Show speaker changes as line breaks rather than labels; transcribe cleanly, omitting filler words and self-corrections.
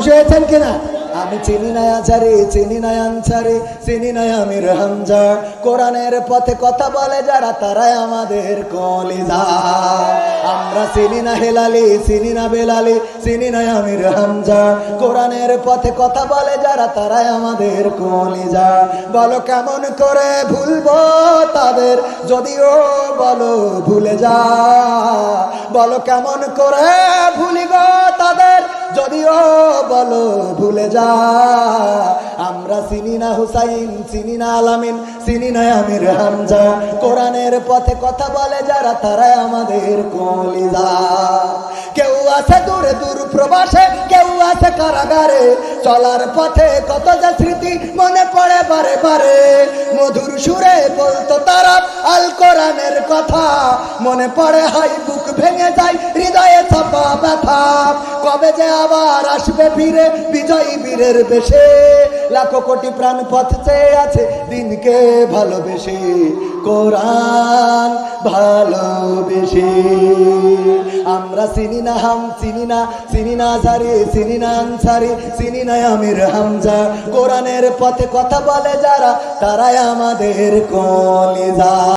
বুঝেছেন কিনা? আমি চিনি না আচারে, চিনি না আনসারে, চিনি না আমির হামজা। কোরআনের পথে কথা বলে যারা তারাই আমাদের কলিজা। আমরা চিনি না হেলালি, চিনি না বেলালি, চিনি না আমির হামজা। কোরআনের পথে কথা বলে যারা তারাই আমাদের কলিজা। বলো কেমন করে ভুলবো তাদের, যদিও বলো ভুলে যা। বলো কেমন করে ভুলিব তাদের, যদিও বলো ভুলে যা। আমরা চিনি না হুসাইন, চিনি না আলামিন, চিনি না আমির হামজা। কোরআনের পথে কথা বলে যারা তারাই আমাদের কলিজা। কেউ আছে দূরে দূর প্রবাসে, কেউ আছে কারাগারে। চলার পথে কত যে স্মৃতি মনে পড়ে বারে বারে। মধুর সুরে বলতো তারা আল কোরআনের কথা। মনে পড়ে হাই বুক ভেঙে যায়, হৃদয়ে চাপা ব্যথা। কবে যে আবার আসবে ফিরে বিজয়ী বীরের বেশে। লাখো কোটি প্রাণ পথ চেয়ে আছে দিনকে ভালোবেসে, কোরআন ভালোবেসে। আমরা চিনি না হাম, চিনি না, চিনি না আজারি, চিনি না আনসারি, চিনি না আমির হামজা। কোরআনের পথে কথা বলে যারা তারাই আমাদের কলিজা।